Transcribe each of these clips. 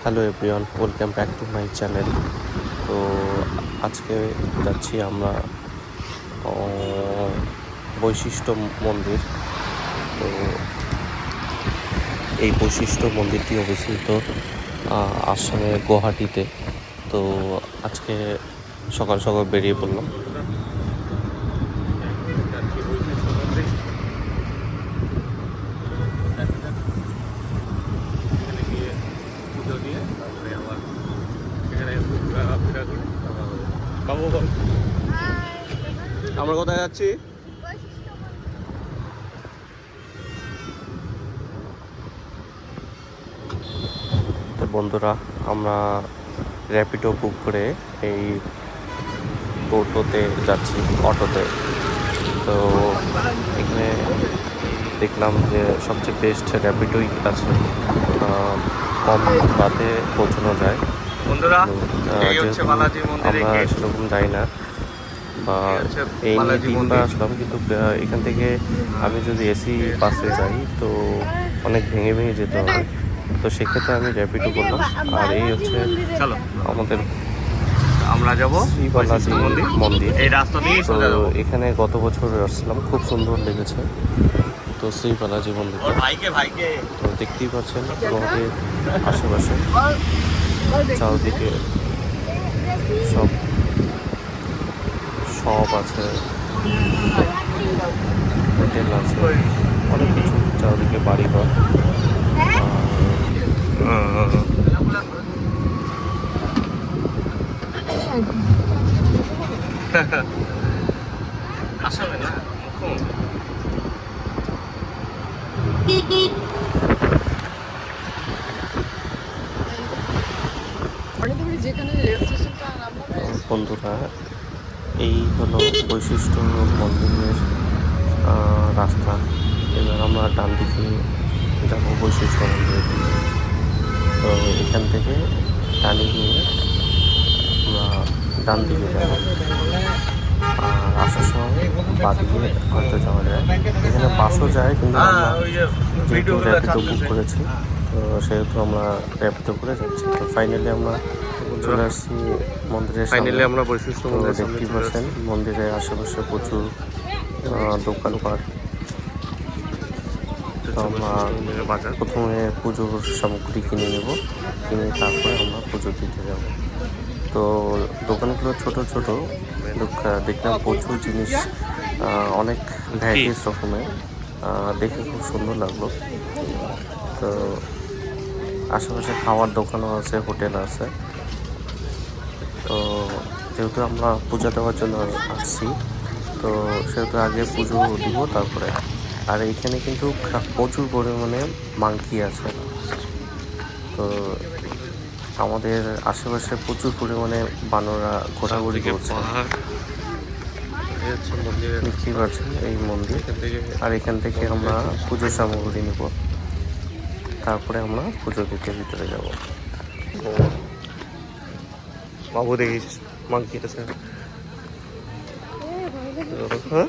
Hello everyone, welcome back to my channel. তো আজকে যাচ্ছি আমরা বৈশিষ্ট্য মন্দির। তো এই বৈশিষ্ট্য মন্দিরটি অবস্থিত আসামের গুয়াহাটিতে। তো আজকে সকাল সকাল বেরিয়ে পড়লাম। আমরা কোথায় যাচ্ছি? তো বন্ধুরা, আমরা র্যাপিডো বুক করে এই টোটোতে যাচ্ছি, অটোতে। তো এখানে দেখলাম যে সবচেয়ে বেস্ট র্যাপিডোই আছে, কম রাতে পৌঁছানো যায়। বন্ধুরা, আমরা সেরকম যাই না, বা এই নিয়ে 3 বার আসলাম, কিন্তু এখান থেকে আমি যদি এসি বাসে যাই তো অনেক ভেঙে ভেঙে যেতে হবে। তো সেক্ষেত্রে আমি র্যাপিডো করলাম। আর এই হচ্ছে আমাদের আমরা যাব শ্রী বালাজি মন্দির। এই রাস্তা দিয়ে তো এখানে গত বছর আসলাম, খুব সুন্দর লেগেছে। তো শ্রী বালাজি মন্দিরটা তো দেখতেই পাচ্ছেন গুয়াহাটির আশেপাশে চারদিকে সব আছে, হোটেল আছে, অনেক কিছু, চারদিকে বাড়িঘর। আসলে না বন্ধুরা, এই হলো বৈশিষ্ট্য মন্দিরের রাস্তা। এবার আমরা ডান দিকে যাবো বৈশিষ্ট্য মন্দিরের দিকে। তো এখান থেকে টানি নিয়ে আমরা ডান দিকে যাবো। আর আসার সময় বাদিকে হয়তো যাওয়া যায়, এখানে বাসও যায়, কিন্তু আমরা যেহেতু র্যাপিডো বুক করেছি তো সেহেতু আমরা র্যাপিডো করে যাচ্ছি। তো ফাইনালি আমরা চলে আসছি মন্দিরের সামনে। আমরা বৈশিষ্ট্য দেখতেই পাচ্ছেন মন্দিরের আশেপাশে প্রচুর দোকানপাট। তো আমরা প্রথমে পুজোর সামগ্রী কিনে নেব, কিনে তারপরে আমরা পুজো দিতে যাব। তো দোকানগুলো ছোট ছোট, দেখলাম প্রচুর জিনিস, অনেক ভ্যারাইটিস রকমের, দেখে খুব সুন্দর লাগলো। তো আশেপাশে খাওয়ার দোকানও আছে, হোটেল আছে। তো যেহেতু আমরা পূজা দেওয়ার জন্য আসছি, তো সেহেতু আগে পুজো দিব তারপরে। আর এইখানে কিন্তু প্রচুর পরিমাণে মাংকি আছে। তো আমাদের আশেপাশে প্রচুর পরিমাণে বানররা ঘোরাঘুরি করছে। দেখতেই পাচ্ছেন এই মন্দির। আর এখান থেকে আমরা পুজোর সামগ্রী নেব, তারপরে আমরা পুজো দিতে ভিতরে যাব। বাবু দেখিস মাংকি আছে। হ্যাঁ,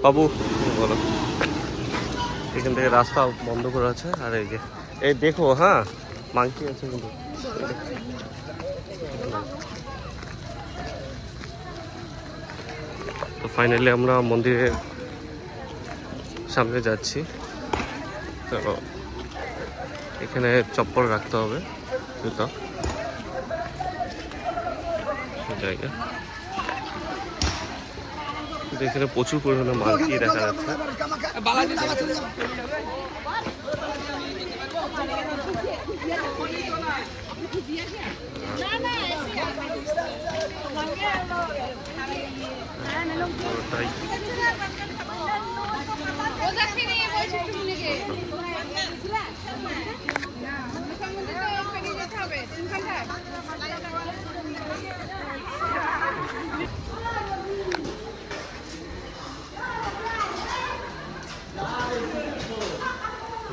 বাবু বলো। এখান থেকে রাস্তা বন্ধ করা আছে। আর এই যে এই দেখো, হ্যাঁ মাংকি আছে কিন্তু। তো ফাইনালি আমরা মন্দিরের সামনে যাচ্ছি। তো এখানে চপ্পল রাখতে হবে, জুতা জায়গা। এখানে প্রচুর পরিমাণে মাংকি দেখা যাচ্ছে।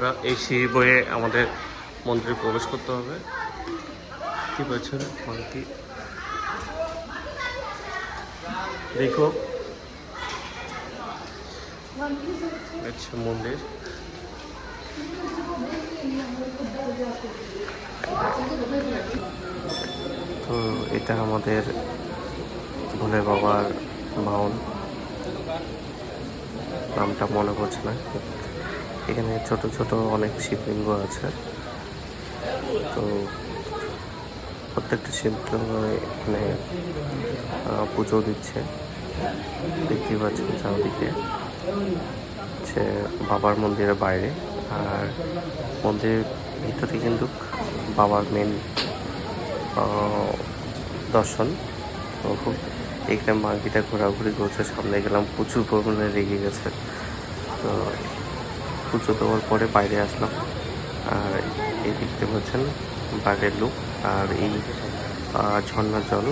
বন্ধুরা, এই সিঁড়ি বয়ে আমাদের মন্দিরে প্রবেশ করতে হবে। কি বলছেন মাংকি? দেখো, আচ্ছা মন্দির। তো এটা আমাদের ভোলে বাবার মাউন্ট, নামটা মনে পড়ছে না। এখানে ছোট ছোট অনেক শিবলিঙ্গ আছে। তো প্রত্যেকটা শিবলিঙ্গ এখানে পুজো দিচ্ছে। দেখতেই পাচ্ছেন চারদিকে হচ্ছে বাবার মন্দিরের বাইরে, আর মন্দিরের ভিতরে কিন্তু বাবার মেন দর্শন। তো খুব এখানে মার্কেটে ঘোরাঘুরি করছে, সামনে গেলাম প্রচুর পরিমাণে রেগে গেছে। তো পুজো দেওয়ার পরে বাইরে আসলাম, আর এই দেখতে পাচ্ছেন বাইরের লুক। আর এই ঝর্ণার জল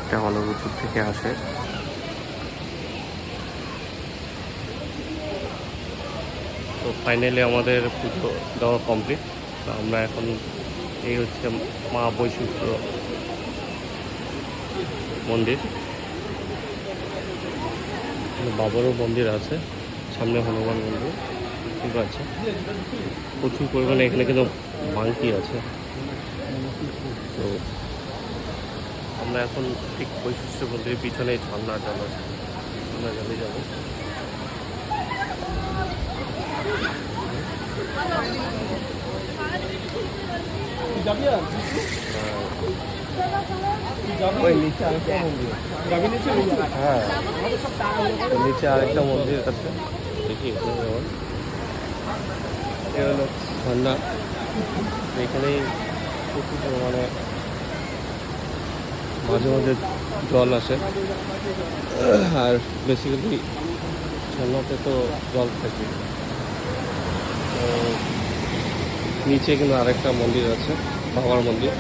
এটা অনেক উঁচু থেকে আসে। তো ফাইনালি আমাদের পুজো দেওয়া কমপ্লিট। তো আমরা এখন এই হচ্ছে মা বৈশিষ্ট্য মন্দির, বাবারও মন্দির আছে, সামনে হনুমান মন্দির। ঠিক আছে, প্রচুর পরিমাণে এখানে কিন্তু মাংকি আছে। তো আমরা এখন ঠিক বৈশিষ্ট্য মন্দিরের পিছনে ঝর্ণার জল আছে, ঝর্ণার জলে যাবো। ওই নিচে আরেকটা মন্দির, হ্যাঁ নিচে আরেকটা মন্দির আছে, দেখি এখানে যেমন হলো ঝর্ণা। এখানেই প্রচুর পরিমাণে মাঝে মাঝে জল আসে, আর বেসিক্যালি ঝর্ণাতে তো জল থাকে। তো নিচে কিন্তু আরেকটা মন্দির আছে, বাবার মন্দির।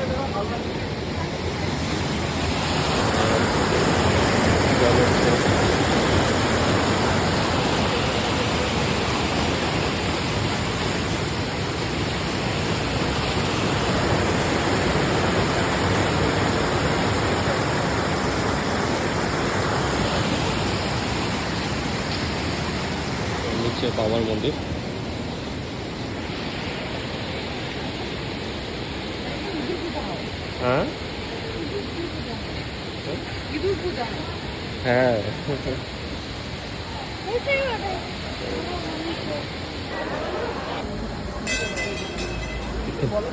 নিচে বাবার মন্দির। হ্যাঁ হ্যাঁ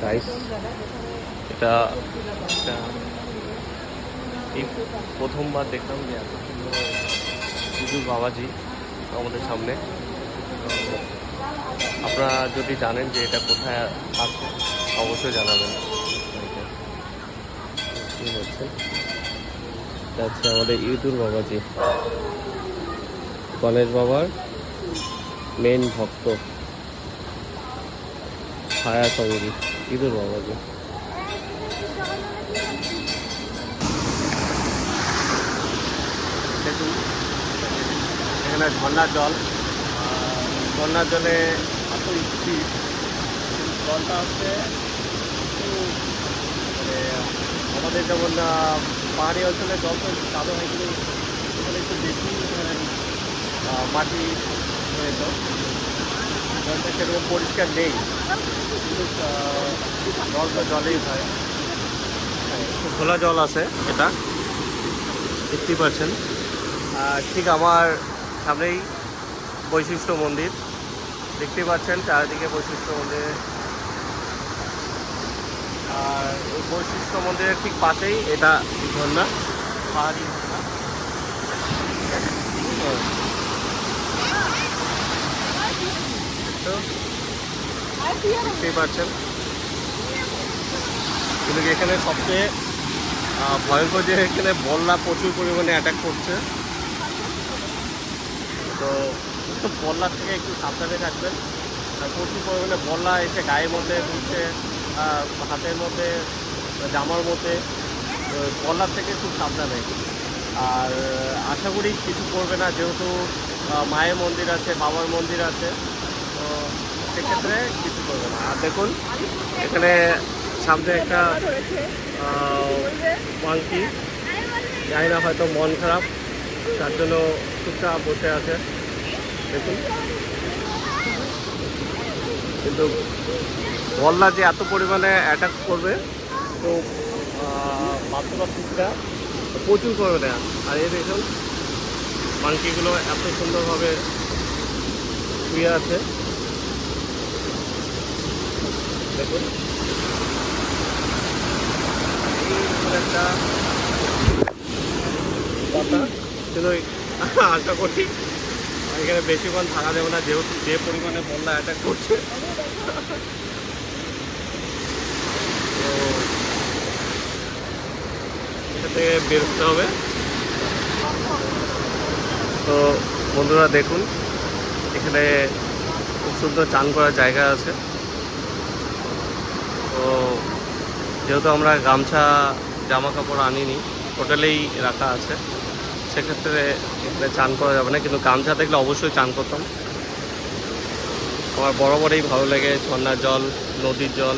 গাইস, এটা এই প্রথমবার দেখলাম যে এত সুন্দর বিদুর বাবাজি আমাদের সামনে। আপনারা যদি জানেন যে এটা কোথায় আছে অবশ্যই জানাবেন। ঠিক আছে, এটা হচ্ছে আমাদের ইঁদুর বাবাজি, গণেশ বাবার মেন ভক্ত, ছায়া সঙ্গী ইঁদুর বাবাজি। দেখুন এখানে ঝর্ণার জল, ঝর্ণার জলে এত স্পিড, জলটা হচ্ছে মানে আমাদের যেমন পাহাড়ি অঞ্চলে জল তো কাদো হয়, কিন্তু এখানে একটু বেশি মাটি হয়েছে, জলটা সেরকম পরিষ্কার নেই, কিন্তু জল তো জলেই হয়। একটু খোলা জল আছে, এটা দেখতেই পাচ্ছেন। ঠিক আমার সামনেই বৈশিষ্ট্য মন্দির, দেখতেই পাচ্ছেন চারিদিকে বৈশিষ্ট্য মন্দির। আর এই বৈশিষ্ট্য মন্দিরের ঠিক পাশেই এটা ঝর্ণা, পাহাড়ি ঝর্ণা। দেখতেই পাচ্ছেন, কিন্তু এখানে সবচেয়ে ভয়ঙ্কর যে এখানে বন্যা প্রচুর পরিমাণে অ্যাটাক করছে। তো বন্যার থেকে একটু সাবধানে থাকবেন। প্রচুর পরিমাণে বন্যা এসে গায়ের মধ্যে ঢুকছে, হাতের মধ্যে, জামার মধ্যে। বন্যার থেকে খুব সাবধানে। আর আশা করি কিছু করবে না, যেহেতু মায়ের মন্দির আছে, বাবার মন্দির আছে। তো সেক্ষেত্রে কিছু করবে না। আর দেখুন এখানে সামনে একটা মাংকি, জানি না হয়তো মন খারাপ তার জন্য চুপচাপ বসে আছে দেখুন। কিন্তু বললা যে এত পরিমাণে অ্যাটাক করবে তো বাচ্চা প্রচুর করবে না। আর এই দেখুন মাংকিগুলো এত সুন্দরভাবে শুয়ে আছে দেখুন। একটা কথা কিন্তু আশা করি এখানে বেশিক্ষণ থাকা যাবে না, যেহেতু যে পরিমাণে বন্যা অ্যাটাক করছে। তো এখান থেকে বের হতে হবে। তো বন্ধুরা দেখুন এখানে খুব সুন্দর চান করার জায়গা আছে। তো যেহেতু আমরা গামছা জামা কাপড় আনিনি, হোটেলেই রাখা আছে, সেক্ষেত্রে এখানে চান করা যাবে না, কিন্তু গামছা দেখলে অবশ্যই চান করতাম। আমার বরাবরই ভালো লাগে ঝর্ণার জল, নদীর জল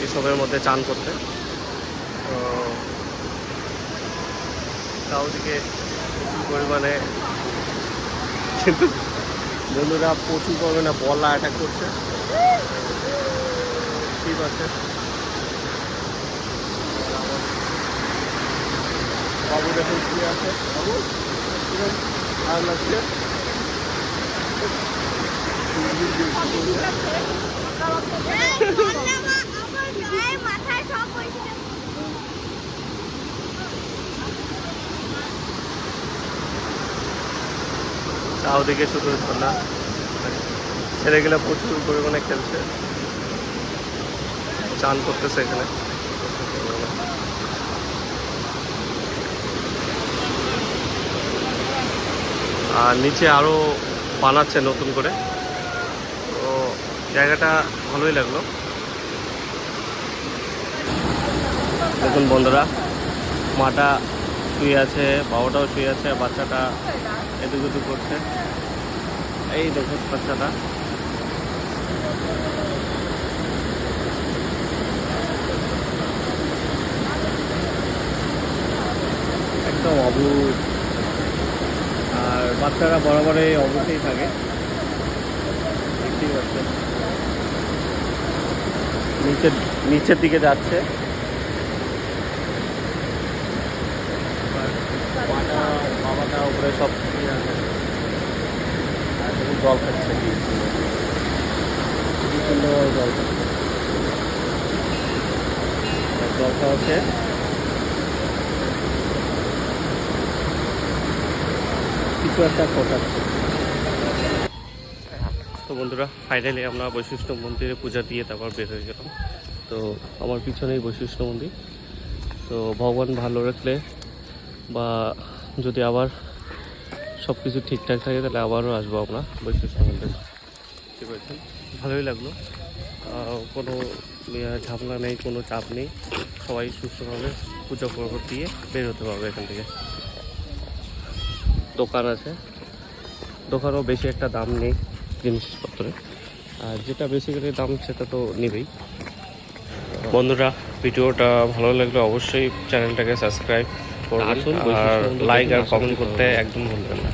এসবের মধ্যে চান করতে। তো চারদিকে প্রচুর পরিমাণে, কিন্তু বন্ধুরা প্রচুর পরিমাণে বলা অ্যাটাক করছে। ঠিক আছে, বাবু দেখুন কি আছে, বাবু আর লাগছে। চারদিকে শুধু ঝর্ণা, ছেলেগুলো প্রচুর পরিমাণে খেলছে, চান করতেছে এখানে। আর নিচে আরও বানাচ্ছে নতুন করে, তো জায়গাটা ভালোই লাগলো। দেখুন বন্ধুরা, মাটা শুয়ে আছে, বাবাটাও শুয়ে আছে, বাচ্চাটা এদিক ওদিক করছে। এই দেখুন বাচ্চাটা, একদম অবুঝ। আর বাচ্চারা বরাবরই অবুঝেই থাকে, দেখতেই পাচ্ছেন নিচের দিকে যাচ্ছে। বাবাটা উপরে সব জল খাচ্ছে, খুবই সুন্দর জল খাচ্ছে। জল খাওয়াচ্ছে, কিছু একটা ফোটাচ্ছে। তো বন্ধুরা ফাইনালি আমরা বৈশিষ্ট্য মন্দিরে পূজা দিয়ে তারপর বের হয়ে গেলাম। তো আমার পিছনেই বৈশিষ্ট্য মন্দির। তো ভগবান ভালো রাখলে বা যদি আবার সব কিছু ঠিকঠাক থাকে তাহলে আবারও আসবো আমরা বৈশিষ্ট্য মন্দির। ঠিক আছে, ভালোই লাগলো। কোনো ঝামেলা নেই, কোনো চাপ নেই, সবাই সুস্থভাবে পুজো পর্ব দিয়ে বের হতে পারবে এখান থেকে। দোকান আছে, দোকানও বেশি একটা দাম নেই জিনিসপত্রের, আর যেটা বেসিক্যালি দাম সেটা তো নেবেই। বন্ধুরা ভিডিওটা ভালো লাগলে অবশ্যই চ্যানেলটাকে সাবস্ক্রাইব করবেন, আর লাইক আর কমেন্ট করতে একদম ভুলবেন না।